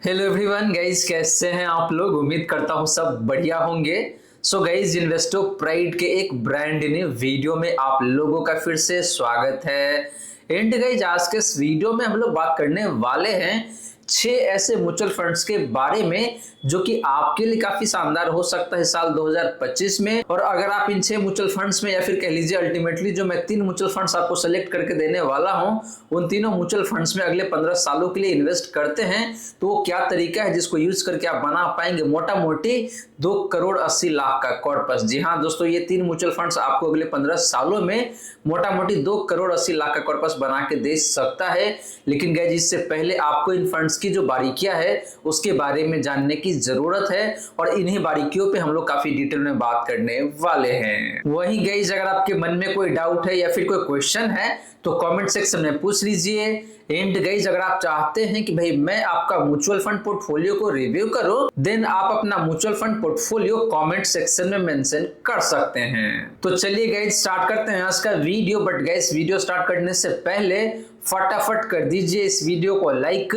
Hello everyone guys, कैसे हैं आप लोग। उम्मीद करता हूँ सब बढ़िया होंगे। सो गाइस, इन्वेस्टो प्राइड के एक ब्रांड न्यू वीडियो में आप लोगों का फिर से स्वागत है। एंड गाइस, आज के इस वीडियो में हम लोग बात करने वाले हैं 6 ऐसे म्यूचुअल फंड्स के बारे में जो कि आपके लिए काफी शानदार हो सकता है साल 2025 में। और अगर आप इन 6 म्यूचुअल फंड्स में या फिर कह लीजिए अल्टीमेटली जो मैं 3 म्यूचुअल फंड्स आपको सेलेक्ट करके देने वाला हूं, उन तीनों म्यूचुअल फंड्स में अगले 15 सालों के लिए इन्वेस्ट करते हैं, तो वो क्या तरीका है जिसको यूज करके आप बना पाएंगे मोटा मोटी 2 करोड़ 80 लाख का कॉर्पस। जी हाँ दोस्तों, ये 3 म्यूचुअल फंड्स आपको अगले 15 सालों में मोटा मोटी 2 करोड़ 80 लाख का कॉर्पस बना के दे सकता है। लेकिन गाइस, इससे पहले आपको इन फंड्स की जो बारीकियां है उसके बारे में जानने की जरूरत है, और इन्हीं बारीकियों पे हम लोग काफी डिटेल में बात करने वाले हैं। वहीं गाइस, अगर आपके मन में कोई डाउट है या फिर कोई क्वेश्चन है तो कमेंट सेक्शन में पूछ लीजिए। एंड गाइस, अगर आप चाहते हैं कि भाई मैं आपका म्यूचुअल फंड पोर्टफोलियो को रिव्यू करूं, देन आप अपना mutual fund portfolio comment section में मेंशन कर सकते हैं। तो चलिए गाइस, स्टार्ट करते हैं आज का video. But guys, video start करने से पहले फटाफट कर दीजिए इस वीडियो को लाइक।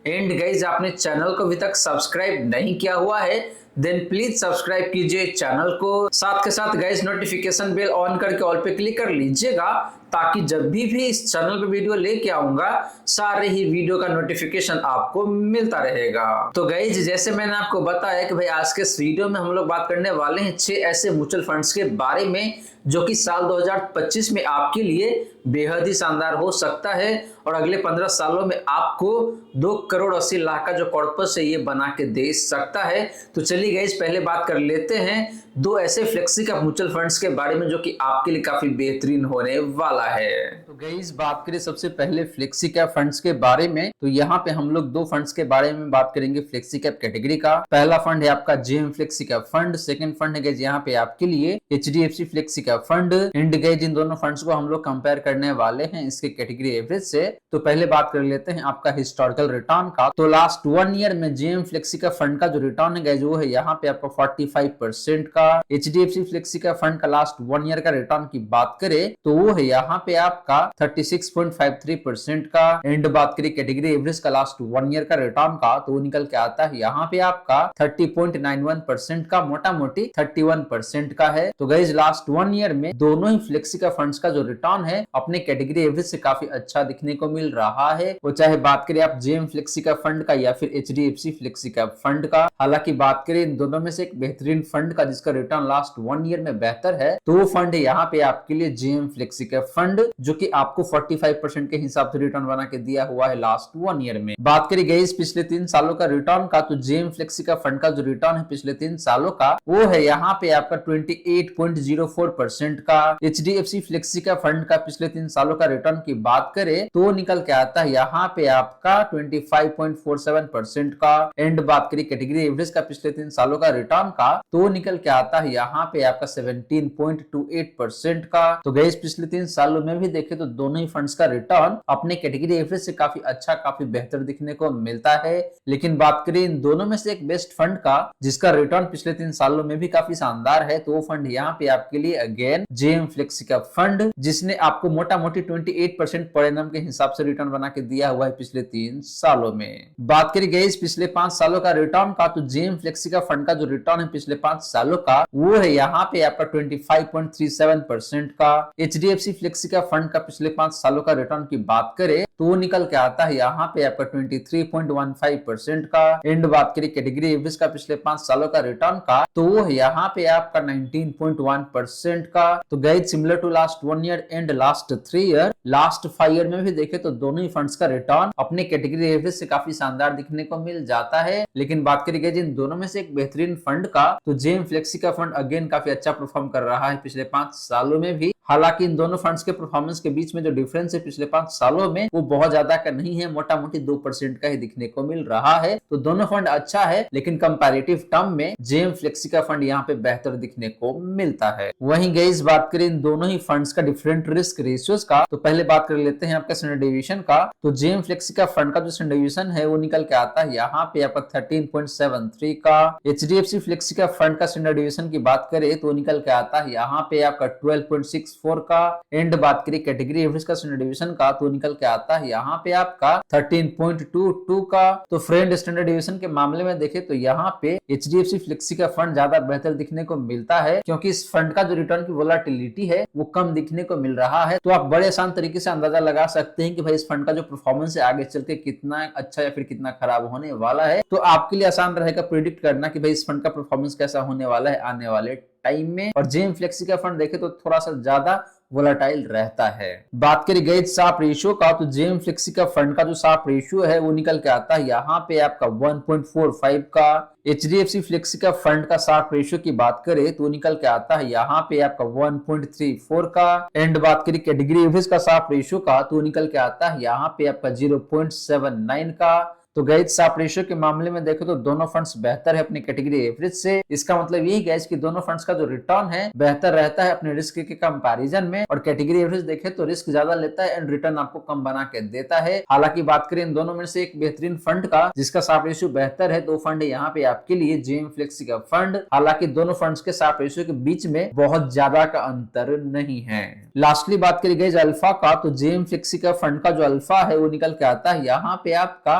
एंड गाइस, आपने चैनल को अभी तक सब्सक्राइब नहीं किया हुआ है देन प्लीज सब्सक्राइब कीजिए चैनल को। साथ के साथ गाइस, नोटिफिकेशन बेल ऑन करके ऑल पे क्लिक कर लीजिएगा, ताकि जब भी इस चैनल पे वीडियो लेके आऊंगा सारे ही वीडियो का नोटिफिकेशन आपको मिलता रहेगा। तो गाइस, जैसे मैंने आपको बताया कि भाई आज के इस वीडियो में हम लोग बात करने वाले हैं 6 ऐसे म्यूचुअल फंड्स के बारे में जो कि साल 2025 में आपके लिए बेहद ही शानदार हो सकता है, और अगले 15 सालों में आपको 2 करोड़ 80 लाख का जो कॉर्पस है ये बना के दे सकता है। तो चलिए गाइस, पहले बात कर लेते हैं 2 ऐसे फ्लेक्सी कैप म्यूचुअल फंड्स के बारे में जो कि आपके लिए काफी बेहतरीन होने वाला है। तो गाइस, बात करें सबसे पहले फ्लेक्सी कैप फंड्स के बारे में, तो यहाँ पे हम लोग 2 फंड्स के बारे में बात करेंगे फ्लेक्सी कैप कैटेगरी का। पहला फंड है आपका JM flexi cap fund, second fund है गाइस यहाँ पे आपके लिए HDFC flexi cap fund. And guys, इन दोनों फंड्स को हम लोग कंपेयर करने वाले हैं इसके कैटेगरी एवरेज से। तो पहले बात कर लेते हैं आपका हिस्टोरिकल रिटर्न का। तो लास्ट 1 ईयर में जेएम फ्लेक्सी कैप फंड का जो रिटर्न है गाइस वो है यहाँ पे आपका 45% का। एचडीएफसी फ्लेक्सी कैप फंड का लास्ट 1 ईयर का रिटर्न की बात करें तो वो है यहाँ पे आपका 36.53% का। एंड बात करें कैटेगरी एवरेज का लास्ट 1 ईयर का रिटर्न का, तो वो निकल के आता है यहाँ पे आपका 30.91% का, मोटा मोटी 31% का है। तो गाइस, लास्ट 1 ईयर में दोनों ही फ्लेक्सी कैप फंड्स का जो रिटर्न है अपने कैटेगरी एवरेज से काफी अच्छा दिखने को मिल रहा है। वो चाहे बात करें आप जेएम फ्लेक्सी कैप फंड का या फिर एचडीएफसी फ्लेक्सी कैप फंड का। हालांकि बात करें इन दोनों में से एक बेहतरीन फंड का जिसका रिटर्न लास्ट 1 ईयर में बेहतर है, तो वो फंड है यहाँ पे आपके लिए जेएम फ्लेक्सी कैप फंड, जो कि आपको 45% के हिसाब से रिटर्न बना के दिया हुआ है लास्ट 1 ईयर में। बात करी गई पिछले 3 सालों का रिटर्न का, तो जेएम फ्लेक्सी कैप फंड का जो रिटर्न है पिछले 3 सालों का वो है यहाँ पे आपका 28.04% का। एचडीएफसी फ्लेक्सी कैप फंड का पिछले 3 सालों का रिटर्न की बात करें तो निकल के आता है यहाँ पे आपका 25.47% का। एंड बात करी कैटेगरी एवरेज का पिछले 3 सालों का रिटर्न का, तो निकल के आता है यहाँ पे आपका 17.28% का। तो गाइस, पिछले 3 सालों में भी देखे तो दोनों ही फंड्स का रिटर्न अपने कैटेगरी एवरेज से काफी अच्छा, काफी बेहतर दिखने को मिलता है। लेकिन बात करें इन दोनों में से एक बेस्ट फंड का जिसका रिटर्न पिछले 3 सालों में भी काफी शानदार है, तो वो फंड यहाँ पे आपके लिए again JM flexi cap fund, जिसने आपको मोटा मोटी 28% पर एनम के हिसाब से रिटर्न बना के दिया हुआ है पिछले 3 सालों में। बात करी गई पिछले 5 सालों का रिटर्न का, तो जेएम फ्लेक्सी कैप फंड का जो रिटर्न है पिछले 5 सालों का वो है यहाँ पे आपका 25.37% का। एचडीएफसी फ्लेक्सी कैप फंड का पिछले 5 सालों का रिटर्न की बात करें तो वो निकल के आता है यहाँ पे आपका 23.15% का। एंड बात करें कैटेगरी एवरेज का पिछले 5 सालों का रिटर्न का, तो वो है यहाँ पे आपका 19.1% का। तो guys, similar to last 1 year and last 3 year, last 5 year में भी देखे तो दोनों ही फंड्स का रिटर्न अपने कैटेगरी एवरेज से काफी शानदार दिखने को मिल जाता है। लेकिन बात करी गई जिन दोनों में से एक बेहतरीन फंड का, तो जेएम फ्लेक्सी का फंड अगेन काफी अच्छा परफॉर्म कर रहा है पिछले 5 सालों में भी। हालांकि इन दोनों फंड्स के परफॉर्मेंस के बीच में जो डिफरेंस है पिछले 5 सालों में वो बहुत ज्यादा का नहीं है, मोटा मोटी 2% का ही दिखने को मिल रहा है। तो दोनों फंड अच्छा है, लेकिन कंपैरेटिव टर्म में जेएम फ्लेक्सी का फंड यहाँ पे बेहतर दिखने को मिलता है। वहीं गाइस, बात करें इन दोनों ही फंड्स का डिफरेंट रिस्क रेशियोज का, तो पहले बात कर लेते हैं आपका स्टैंडर्ड डेविएशन का। तो जेएम फ्लेक्सी का फंड का जो स्टैंडर्ड डेविएशन है वो निकल के आता है यहाँ पे आपका 13.73 का। एचडीएफसी फ्लेक्सी का फंड का स्टैंडर्ड डेविएशन की बात करें तो निकल के आता है यहाँ पे आपका 12.65 4 का। एंड बात करें कैटेगरी एवरेज का स्टैंडर्ड डिवीजन का तो निकल के आता है यहाँ पे आपका 13.22 का। तो फ्रेंड स्टैंडर्ड डिवीजन के मामले में देखें तो यहाँ पे HDFC फ्लेक्सी का फंड ज्यादा बेहतर दिखने को मिलता है, क्योंकि इस फंड का जो रिटर्न की वोलाटिलिटी है वो कम दिखने को मिल रहा है। तो आप बड़े आसान तरीके से अंदाजा लगा सकते हैं कि भाई इस फंड का जो परफॉर्मेंस है आगे चल के कितना अच्छा या फिर कितना खराब होने वाला है। तो आपके लिए आसान रहेगा प्रिडिक्ट करना कि भाई इस फंड का परफॉर्मेंस कैसा होने वाला है आने वाले टाइम में। और जेएम फ्लेक्सी का फंड देखे तो थोड़ा सा ज्यादा वोलाटाइल रहता है। बात करें गैज साप रेशियो का तो जेएम फ्लेक्सी का फंड का जो साप रेशियो है वो निकल के आता है यहाँ पे आपका 1.45 का। HDFC फ्लेक्सी का फंड का साप रेशियो की बात करें तो निकल के आता है यहाँ पे आपका 1.34 का। एंड बात करें कैटेगरी एवरेज का साप रेशियो का तो निकल के आता है यहाँ पे आपका 0.79 का। तो गैज साप रेशियो के मामले में देखो तो दोनों फंड्स बेहतर है अपनी कैटेगरी एवरेज से। इसका मतलब यही गैज कि दोनों फंड्स का जो रिटर्न है बेहतर रहता है अपने रिस्क के कंपैरिजन में। और कैटेगरी एवरेज देखे तो रिस्क ज्यादा लेता है एंड रिटर्न आपको कम बना के देता है। हालांकि बात करें इन दोनों में से एक बेहतरीन फंड का जिसका साप रेशियो बेहतर है, दो फंड है यहाँ पे आपके लिए जेएम फ्लेक्सी का फंड। हालांकि दोनों फंड्स के साप रेशियो के बीच में बहुत ज्यादा का अंतर नहीं है। लास्टली बात करी गई अल्फा का तो जेएम फ्लेक्सी का फंड का जो अल्फा है वो निकल के आता है यहाँ पे आपका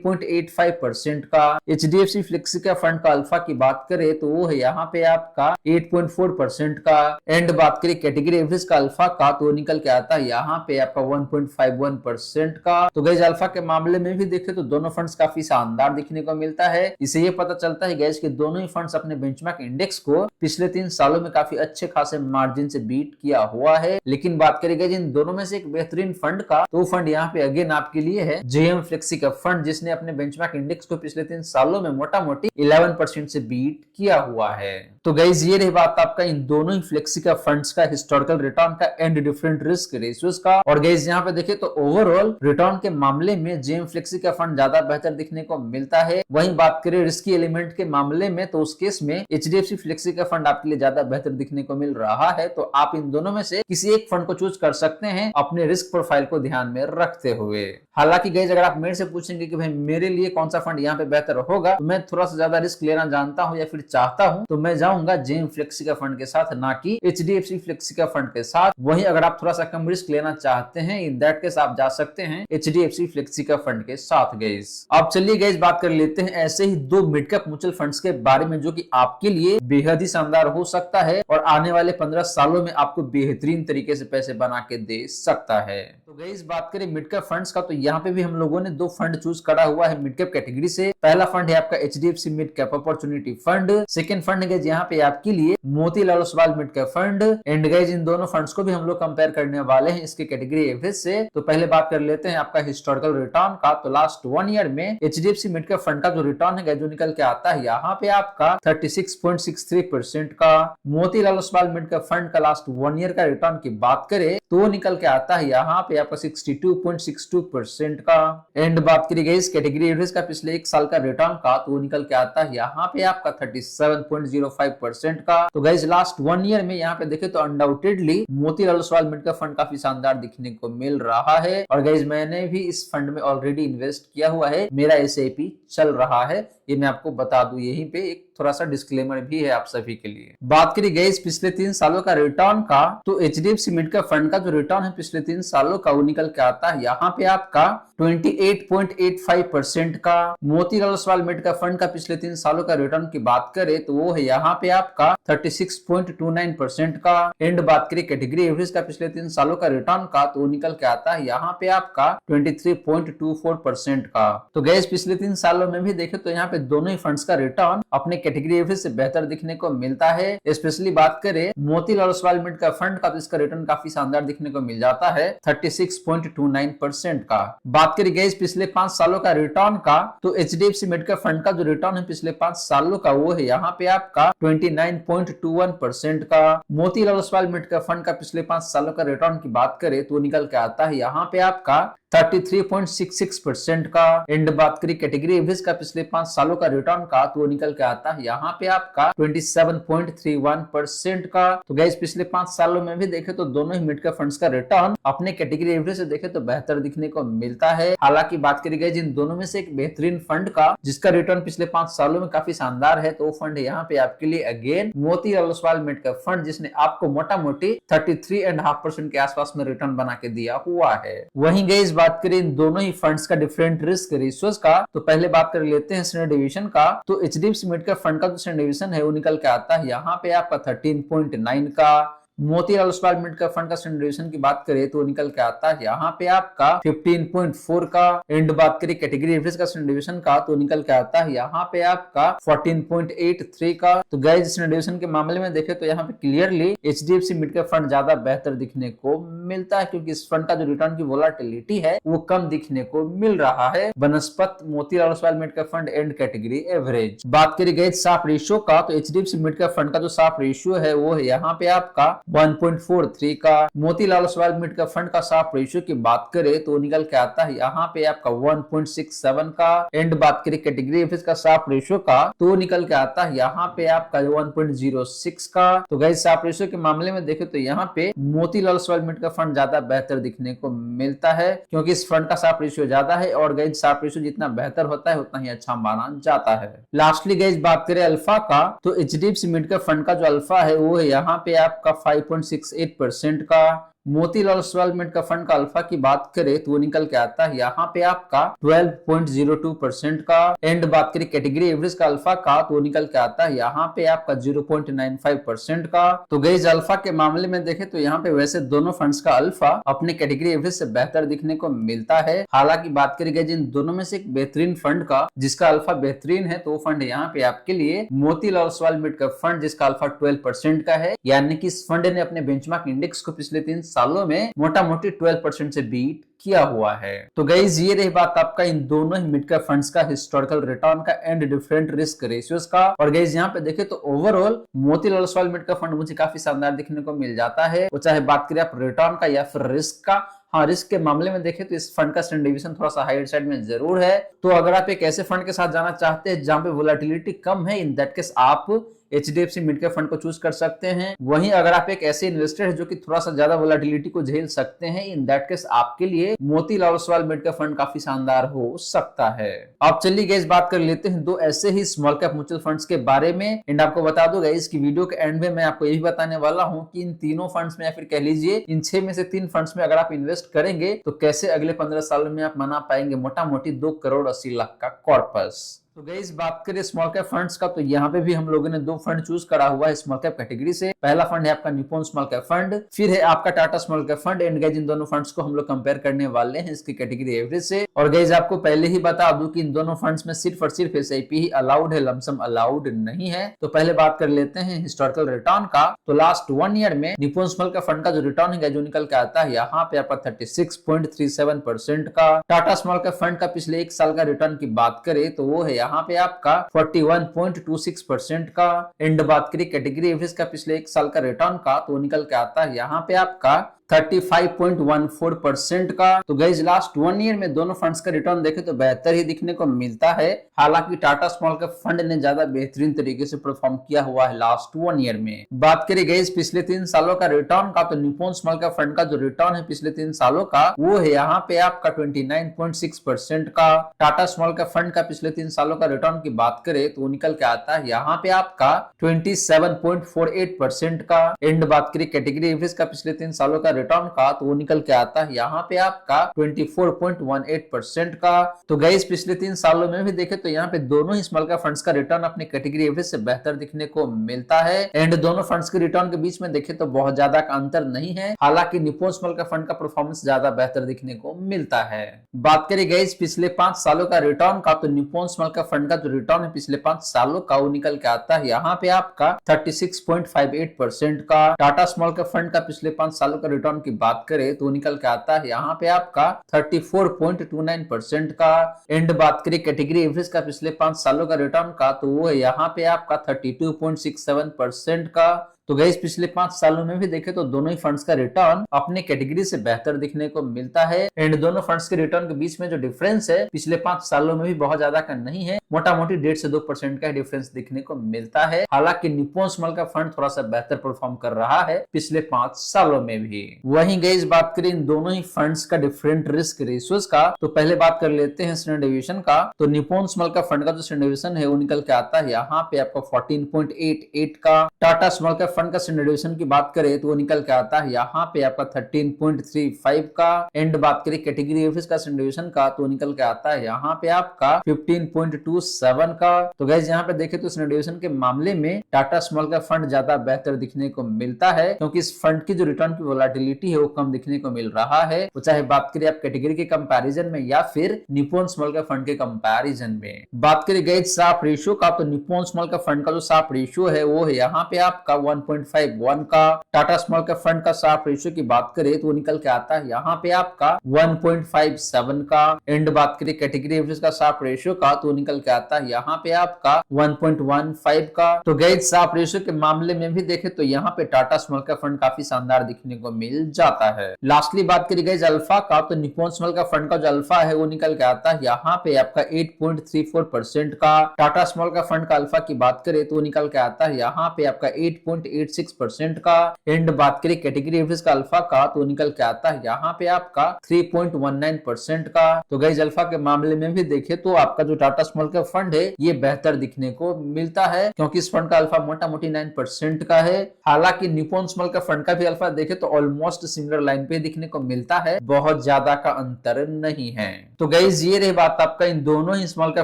10.85% का। HDFC फ्लेक्सी का फंड का अल्फा की बात करें तो वो है यहाँ पे आपका 8.4% का। एंड बात करें कैटेगरी एवरेज का अल्फा का तो निकल के आता है यहाँ पे आपका 1.51% का। तो गैज अल्फा के मामले में भी देखे तो दोनों फंड्स काफी शानदार दिखने को मिलता है। इसे ये पता चलता है गैज कि दोनों ही फंड्स अपने बेंचमार्क इंडेक्स को पिछले 3 सालों में काफी अच्छे खासे मार्जिन से बीट किया हुआ है। लेकिन बात करेंगे इन दोनों में से एक बेहतरीन फंड का तो फंड यहाँ पे अगेन आपके लिए है जेएम फ्लेक्सी का फंड, जिसने अपने बेंचमार्क इंडेक्स को पिछले 3 सालों में मोटा मोटी 11% से बीट किया हुआ है। तो गाइज ये रही बात आपका इन दोनों ही फ्लेक्सी का फंड्स का हिस्टोरिकल रिटर्न का एंड डिफरेंट रिस्क रेशियोज का। और गाइज यहाँ पे देखे तो ओवरऑल रिटर्न के मामले में जेएम फ्लेक्सी का फंड ज्यादा बेहतर दिखने को मिलता है। वहीं बात करें रिस्की एलिमेंट के मामले में तो उस केस में HDFC फ्लेक्सी का फंड आपके लिए ज्यादा बेहतर दिखने को मिल रहा है। तो आप इन दोनों में से किसी एक फंड को चूज कर सकते हैं अपने रिस्क प्रोफाइल को ध्यान में रखते हुए। हालांकि गाइज अगर आप मेरे से पूछेंगे कि भाई मेरे लिए कौन सा फंड यहाँ पे बेहतर होगा, तो मैं थोड़ा सा ज्यादा रिस्क लेना जानता हूँ या फिर चाहता हूँ तो मैं जाऊंगा जेएम फ्लेक्सी का फंड के साथ, ना कि HDFC फ्लेक्सी का फंड के साथ। वहीं अगर आप थोड़ा सा कम रिस्क लेना चाहते हैं इन दैट केस आप जा सकते हैं HDFC फ्लेक्सी का फंड के साथ। गाइज अब चलिए गाइज बात कर लेते हैं ऐसे ही 2 मिड कैप म्यूचुअल फंड्स के बारे में जो कि आपके लिए बेहद ही शानदार हो सकता है और आने वाले 15 सालों में आपको बेहतरीन तरीके से पैसे बना के दे सकता है। तो गाइज बात करें मिड कैप फंड्स का तो यहाँ पे भी हम लोगों ने 2 फंड चूज करा हुआ है मिड कैप कैटेगरी से। पहला फंड है आपका HDFC mid cap opportunity fund. Second fund है यहाँ पे आपके लिए Motilal Oswal mid cap fund. And guys in दोनों फंड्स को भी हम लोग कंपेयर करने वाले हैं इसके कैटेगरी एवरेज से। तो पहले बात कर लेते हैं आपका हिस्टोरिकल रिटर्न का। तो लास्ट 1 ईयर में HDFC मिड कैप फंड का जो रिटर्न है जो निकल के आता है यहाँ पे आपका 36.63% का। Motilal Oswal mid cap fund का लास्ट 1 ईयर का रिटर्न की बात करें तो निकल के आता है यहाँ पे आपका 62.62% का। एंड बात करी गई इस कैटेगरी एवरेज का पिछले 1 साल का रिटर्न का तो निकल के आता है यहाँ पे आपका 37.05% का। तो गाइज लास्ट 1 ईयर में यहाँ पे देखे तो undoubtedly Motilal Oswal mid cap fund काफी शानदार दिखने को मिल रहा है। और गाइज मैंने भी इस फंड में ऑलरेडी इन्वेस्ट किया हुआ है, मेरा SIP चल रहा है, ये मैं आपको बता दूं। यहीं पे एक थोड़ा सा डिस्क्लेमर भी है आप सभी के लिए। बात करी गई पिछले 3 सालों का रिटर्न का तो HDFC मिड कैप फंड का जो रिटर्न है पिछले 3 सालों का वो निकल के आता है यहाँ पे आपका 28.85% का। Motilal Oswal mid cap fund का पिछले 3 सालों का रिटर्न की बात करें तो वो है यहाँ पे आपका 36.29% का। एंड बात करें कैटेगरी एवरेज का पिछले 3 सालों का रिटर्न का तो वो निकल के आता है यहाँ पे आपका 23.24% का। तो गैस पिछले 3 सालों में भी देखे तो यहाँ पे दोनों ही फंड्स का रिटर्न अपने कैटेगरी एवरेज से बेहतर दिखने को मिलता है। स्पेशली बात करें Motilal Oswal mid cap fund का तो इसका रिटर्न काफी शानदार दिखने को मिल जाता है 36.29% का। बात करी गई पिछले 5 सालों का रिटर्न का तो HDFC मिड कैप फंड का जो रिटर्न है पिछले 5 सालों का वो है यहाँ पे आपका 29.21% का। Motilal Oswal mid cap fund का पिछले 5 सालों का रिटर्न की बात करें तो निकल के आता है यहाँ पे आपका 33.66% का। एंड बात करें कैटेगरी एवरेज का पिछले 5 सालों का रिटर्न का, तो निकल के आता है यहाँ पे आपका 27.31% का। तो गाइस पिछले 5 सालों में भी देखे तो दोनों ही मिड कैप फंड्स का रिटर्न अपने कैटेगरी एवरेज से देखे तो बेहतर दिखने को मिलता है। हालांकि बात करी गई जिन दोनों में से एक बेहतरीन फंड का जिसका रिटर्न पिछले 5 सालों में काफी शानदार है, तो वो फंड यहाँ पे आपके लिए again Motilal Oswal mid cap fund, जिसने आपको मोटा मोटी 33.5% के आसपास में रिटर्न बना के दिया हुआ है। वहीं गाइस बात करें इन दोनों ही फंड्स का डिफरेंट रिस्क रेशियोज का, तो पहले बात कर लेते हैं स्टैंडर्ड डिवीजन का। तो एचडीएफसी मिड कैप फंड का जो स्टैंडर्ड डिवीजन है वो निकल के आता है यहाँ पे आपका 13.9 का। Motilal Oswal mid cap fund का स्टैंडर्ड डिवीजन की बात करें तो निकल के आता है यहाँ पे आपका 15.4 का। एंड बात करें कैटेगरी एवरेज का स्टैंडर्ड डिवीजन का, तो निकल के आता है यहाँ पे आपका 14.83 का। तो गाइस स्टैंडर्ड डिवीजन के मामले में देखें तो यहाँ पे clearly HDFC mid cap fund ज्यादा बेहतर दिखने को मिलता है, क्योंकि इस फंड का जो रिटर्न की वोलाटिलिटी है वो कम दिखने को मिल रहा है बनस्पत Motilal Oswal mid cap fund and category average. बात करी गई साफ रेशियो का, तो एचडीएफसी मिड कैप फंड का जो साफ रेशियो है वो है यहाँ पे आपका 1.43 का। Motilal Oswal mid cap fund का साफ रेशियो की बात करें तो निकल के आता है यहाँ पे आपका 1.67 का। एंड बात करें कैटेगरी एवरेज का साफ रेशियो का, तो निकल के आता है यहाँ पे आपका 1.06 का। तो गाइस साफ रेशियो के मामले में देखें तो यहाँ पे Motilal Oswal mid cap fund ज्यादा बेहतर दिखने को मिलता है, क्योंकि इस फंड का साफ रेशियो ज्यादा है और गाइस साफ रेशियो जितना बेहतर होता है उतना ही अच्छा माना जाता है। लास्टली गाइस बात करें अल्फा का, तो एचडीएफसी मिड कैप फंड का जो अल्फा है वो है यहाँ पे आपका 5.68% का। Motilal Oswal mid cap fund का अल्फा की बात करें तो वो निकल के आता है यहाँ पे आपका 12.02% का। एंड बात करें कैटेगरी एवरेज का अल्फा का, तो वो निकल के आता है यहाँ पे आपका 0.95% का। तो गाइस अल्फा के मामले में देखें तो यहाँ पे वैसे दोनों फंड्स का अल्फा अपने कैटेगरी एवरेज से बेहतर दिखने को मिलता है। हालांकि बात करी गई जिन दोनों में से एक बेहतरीन फंड का जिसका अल्फा बेहतरीन है, तो वो फंड यहाँ पे आपके लिए Motilal Oswal mid cap fund जिसका अल्फा 12% का है, यानी कि इस फंड ने अपने बेंचमार्क इंडेक्स को पिछले 3 सालों में मोटा मोटी 12% से बीट किया हुआ है। तो गाइस ये रही बात आपका इन दोनों ही मिड कैप फंड्स का हिस्टोरिकल रिटर्न का एंड डिफरेंट रिस्क रेशियोज का। और गाइस यहाँ पे देखे तो overall Motilal Oswal mid cap fund मुझे काफी शानदार दिखने को मिल जाता है, वो चाहे बात करें आप रिटर्न का या फिर रिस्क का। हाँ, रिस्क के मामले में देखें तो इस फंड का स्टैंडर्ड डिवीजन थोड़ा सा हायर साइड में जरूर है। तो अगर आप एक ऐसे फंड के साथ जाना चाहते हैं जहां पे वोलेटिलिटी कम है, इन दैट केस आप एचडीएफसी मिड कैप फंड को चूज कर सकते हैं। वहीं अगर आप एक ऐसे इन्वेस्टर है जो कि थोड़ा सा ज्यादा वोलेटिलिटी को झेल सकते हैं, इन दैट केस आपके लिए Motilal Oswal mid cap fund काफी शानदार हो सकता है। अब चलिए गाइस बात कर लेते हैं दो ऐसे ही स्मॉल कैप म्यूचुअल फंड्स के बारे में। एंड आपको बता दूं गाइस की वीडियो के एंड में मैं आपको यही बताने वाला हूं कि इन तीनों फंड्स में या फिर कह लीजिए इन 6 में से 3 फंड्स में अगर आप इन्वेस्ट करेंगे तो कैसे अगले 15 सालों में आप बना पाएंगे मोटा मोटी 2 करोड़ 80 लाख का कॉर्पस। तो गाइस बात करें स्मॉल कैप फंड्स का, तो यहाँ पे भी हम लोगों ने 2 फंड चूज करा हुआ है स्मॉल कैप कैटेगरी से। पहला फंड है आपका निप्पॉन स्मॉल कैप फंड, फिर है आपका Tata small cap fund. And guys इन दोनों फंड्स को हम लोग कंपेयर करने वाले हैं इसकी कैटेगरी एवरेज से। और गाइस आपको पहले ही बता दूं कि इन दोनों फंड्स में सिर्फ और सिर्फ एसआईपी ही अलाउड है, लमसम अलाउड नहीं है। तो पहले बात कर लेते हैं हिस्टोरिकल रिटर्न का। तो लास्ट 1 ईयर में निप्पॉन स्मॉल कैप फंड का जो रिटर्न है जो निकल के आता है यहाँ पे आपका 36.37% का। टाटा स्मॉल कैप फंड का पिछले 1 साल का रिटर्न की बात करें तो वो है यहाँ पे आपका 41.26% का। एंड बात करें कैटेगरी एवरेज का पिछले 1 साल का रिटर्न का, तो निकल के आता है यहाँ पे आपका 35.14% का। तो गाइस लास्ट 1 ईयर में दोनों फंड्स का रिटर्न देखे तो बेहतर ही दिखने को मिलता है। हालांकि टाटा स्मॉल कैप फंड ने ज्यादा बेहतरीन तरीके से परफॉर्म किया हुआ है लास्ट 1 ईयर में। बात करें गाइस पिछले 3 सालों का रिटर्न का, तो निप्पॉन स्मॉल कैप फंड का जो रिटर्न है पिछले 3 सालों का वो है यहाँ पे आपका 29.6% का। टाटा स्मॉल कैप फंड का पिछले 3 सालों का रिटर्न की बात करें तो निकल के आता है यहाँ पे आपका 27.48% का। एंड बात करें कैटेगरी एवरेज का पिछले 3 सालों का रिटर्न का, तो वो निकल के आता है यहाँ पे आपका 24.18% का। तो गाइस पिछले 3 सालों में भी देखे तो यहाँ पे दोनों ही स्मॉल कैप फंड्स का रिटर्न अपनी कैटेगरी एवरेज से बेहतर दिखने को मिलता है। एंड दोनों फंड्स के रिटर्न के बीच में देखे तो बहुत ज्यादा का अंतर नहीं है। हालांकि निप्पॉन स्मॉल कैप फंड का परफॉर्मेंस ज्यादा बेहतर दिखने को मिलता है। बात करें गाइस पिछले 5 सालों का रिटर्न का, तो निप्पॉन स्मॉल कैप फंड का जो रिटर्न है पिछले 5 सालों का वो निकल के आता है यहाँ पे आपका 36.58% का। टाटा स्मॉल कैप फंड का पिछले 5 सालों का रिटर्न की बात करें तो निकल के आता है यहाँ पे आपका 34.29% का। एंड बात करें कैटेगरी एवरेज का पिछले 5 सालों का रिटर्न का, तो वो है यहाँ पे आपका 32.67% का। तो गाइस पिछले 5 सालों में भी देखे तो दोनों ही फंड्स का रिटर्न अपने कैटेगरी से बेहतर दिखने को मिलता है। एंड दोनों फंड्स के रिटर्न के बीच में जो डिफरेंस है पिछले 5 सालों में भी बहुत ज्यादा का नहीं है, मोटा मोटी 1.5 से 2% का डिफरेंस दिखने को मिलता है। हालांकि निप्पॉन स्मॉल का फंड थोड़ा सा बेहतर परफॉर्म कर रहा है पिछले 5 सालों में भी। वहीं गाइस बात करें इन दोनों ही फंड्स का डिफरेंट रिस्क रेशियोज का, तो पहले बात कर लेते हैं स्टैंडर्ड डेविएशन का। तो निप्पॉन स्मॉल का फंड का जो स्टैंडर्ड डेविएशन है वो निकल के आता है यहाँ पे आपका 14.88 का। टाटा स्मॉल का फंड का स्टैंडर्ड डेविएशन की बात करें तो वो निकल के आता है यहाँ पे आपका 13.35 का। एंड बात करें कैटेगरी ऑफिस का स्टैंडर्ड डेविएशन का तो निकल के आता है यहाँ पे आपका 15.27 का। तो गाइस यहाँ पे देखें तो स्टैंडर्ड डेविएशन के मामले में टाटा स्मॉल का फंड ज्यादा बेहतर दिखने को मिलता है, क्योंकि इस फंड की जो रिटर्न की वोलेटिलिटी है वो कम दिखने को मिल रहा है। वो चाहे बात करें आप कैटेगरी के कंपैरिजन में या फिर निप्पॉन स्मॉल का फंड के कंपैरिजन में। बात करें गाइस साप रेशियो का, तो निप्पॉन स्मॉल का फंड का जो साप रेशियो है वो है यहाँ पे आपका 1.51 का। टाटा स्मॉल का फंड का साप रेशियो की बात करें तो वो निकल के आता है यहाँ पे आपका 1.57 का। एंड बात करें कैटेगरी एवरेज का साप रेशियो का तो निकल के आता है यहाँ पे आपका 1.15 का। तो गाइस साप रेशियो के मामले में भी देखें तो यहाँ पे टाटा स्मॉल का फंड काफी शानदार दिखने को मिल जाता है। लास्टली बात करी गाइस अल्फा का, तो निप्पॉन स्मॉल का फंड का जो अल्फा है वो निकल के आता है यहाँ पे आपका 8.34% का। टाटा स्मॉल का फंड का अल्फा की बात करें तो निकल के आता है यहाँ पे आपका 8.86% का। एंड बात करें कैटेगरी एवरेज का अल्फा का तो निकल के आता है यहाँ पे आपका 3.19% का। तो गाइस अल्फा के मामले में भी देखें तो आपका जो टाटा स्मॉल का फंड है ये बेहतर दिखने को मिलता है, क्योंकि इस फंड का अल्फा मोटा मोटी 9% का है। हालांकि निप्पॉन स्मॉल का फंड का भी अल्फा देखे तो ऑलमोस्ट सिमिलर लाइन पे दिखने को मिलता है, बहुत ज्यादा का अंतर नहीं है। तो गाइस ये रही बात आपका इन दोनों ही स्मॉल का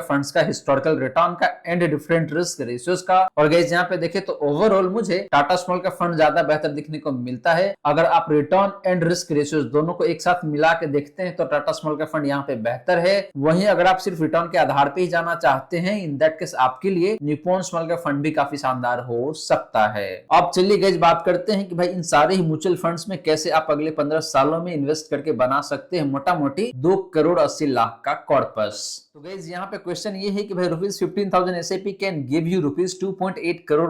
फंड्स का हिस्टोरिकल रिटर्न का एंड डिफरेंट रिस्क रेशियोज का। और गाइस यहाँ पे देखे तो ओवरऑल मुझे टाटा स्मॉल का फंड ज्यादा बेहतर दिखने को मिलता है। अगर आप रिटर्न एंड रिस्क रेशियोज दोनों को एक साथ मिला के देखते हैं तो टाटा स्मॉल का फंड यहाँ पे बेहतर है। वहीं अगर आप सिर्फ रिटर्न के आधार पे ही जाना चाहते हैं, इन दैट केस आपके लिए निप्पॉन स्मॉल का फंड भी काफी शानदार हो सकता है। अब चलिए गाइस बात करते हैं कि भाई इन सारे ही म्यूचुअल फंड्स में कैसे आप अगले 15 सालों में इन्वेस्ट करके बना सकते हैं मोटा मोटी 2,80,00,000 का कॉर्पस। तो गाइस यहाँ पे क्वेश्चन ये है कि भाई ₹15,000 SIP can give you ₹2.8 crore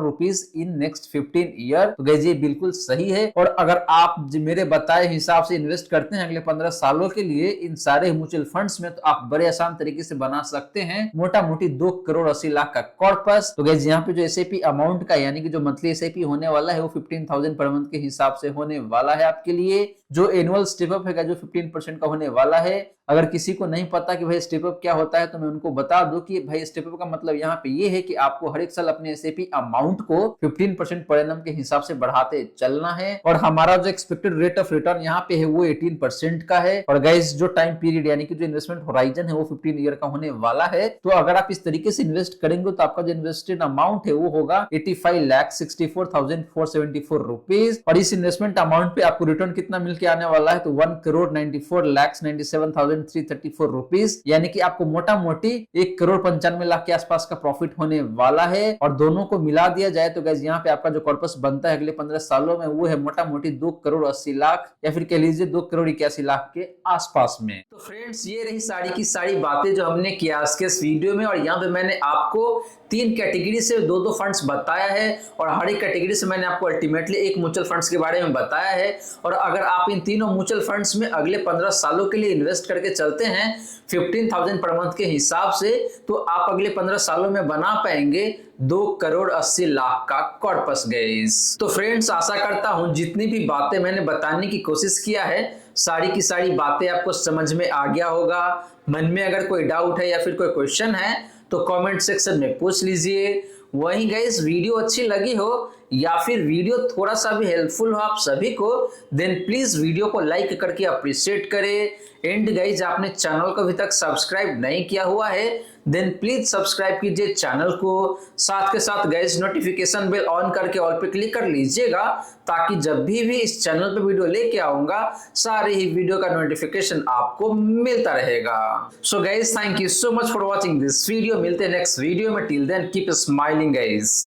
in next 15 year. तो गाइस ये बिल्कुल सही है। और अगर आप मेरे बताए हिसाब से इन्वेस्ट करते हैं अगले 15 सालों के लिए इन सारे म्यूचुअल फंड्स में, तो आप बड़े आसान तरीके से बना सकते हैं मोटा मोटी 2,80,00,000 का कॉर्पस। तो गाइस यहाँ पे जो एसआईपी अमाउंट का यानी कि जो मंथली एसआईपी होने वाला है वो 15,000 पर मंथ के हिसाब से होने वाला है आपके लिए। जो एनुअल स्टेप अप है जो 15% का होने वाला है। अगर किसी को नहीं पता कि भाई स्टेप अप क्या होता है तो मैं उनको बता दूं कि भाई स्टेप अप का मतलब यहाँ पे ये है कि आपको हर एक साल अपने एसआईपी अमाउंट को 15% पर एनम के हिसाब से बढ़ाते चलना है। और हमारा जो एक्सपेक्टेड रेट ऑफ रिटर्न यहाँ पे है वो 18% का है। और गाइस जो टाइम पीरियड यानी कि जो इन्वेस्टमेंट होराइजन है वो 15 ईयर का होने वाला है। तो अगर आप इस तरीके से इन्वेस्ट करेंगे तो आपका जो इन्वेस्टेड अमाउंट है वो होगा 85,64,474 रुपीज। और इस इन्वेस्टमेंट अमाउंट पे आपको रिटर्न कितना मिल के आने वाला है तो 1,94,97,334 रुपीज, यानी कि आपको मोटा मोटी 1,95,00,000 के आसपास का प्रॉफिट होने वाला है। और दोनों को मिला दिया जाए तो गाइस यहाँ पे आपका जो कॉर्पस बनता है अगले 15 सालों में वो है मोटा मोटी 2,80,00,000 या फिर कह लीजिए 2,81,00,000 के आसपास में। तो फ्रेंड्स ये रही सारी की सारी बातें जो हमने किया आज के इस वीडियो में। और यहाँ पे मैंने आपको 3 कैटेगरी से 2-2 फंड्स बताया है और हर एक कैटेगरी से मैंने आपको अल्टीमेटली एक म्यूचुअल फंड्स के बारे में बताया है। और अगर आप इन तीनों म्यूचुअल फंड्स में अगले 15 सालों के लिए इन्वेस्ट करके चलते हैं 15,000 पर मंथ के हिसाब से, तो आप अगले 15 सालों में बना पाएंगे 2,80,00,000 का कॉर्पस गाइस। तो फ्रेंड्स आशा करता हूं जितनी भी बातें मैंने बताने की कोशिश किया है सारी की सारी बातें आपको समझ में आ गया होगा। मन में अगर कोई डाउट है या फिर कोई क्वेश्चन है तो कमेंट सेक्शन में पूछ लीजिए। वहीं गाइस वीडियो अच्छी लगी हो या फिर वीडियो थोड़ा सा भी हेल्पफुल हो आप सभी को, देन प्लीज वीडियो को लाइक करके अप्रिशिएट करें। एंड गाइस आपने चैनल को अभी तक सब्सक्राइब नहीं किया हुआ है देन प्लीज सब्सक्राइब कीजिए चैनल को। साथ के साथ गाइस नोटिफिकेशन बेल ऑन करके ऑल पे क्लिक कर लीजिएगा ताकि जब भी इस चैनल पे वीडियो लेके आऊंगा सारे ही वीडियो का नोटिफिकेशन आपको मिलता रहेगा। So guys thank you so much for watching this video. मिलते हैं नेक्स्ट वीडियो में। Till then keep smiling guys.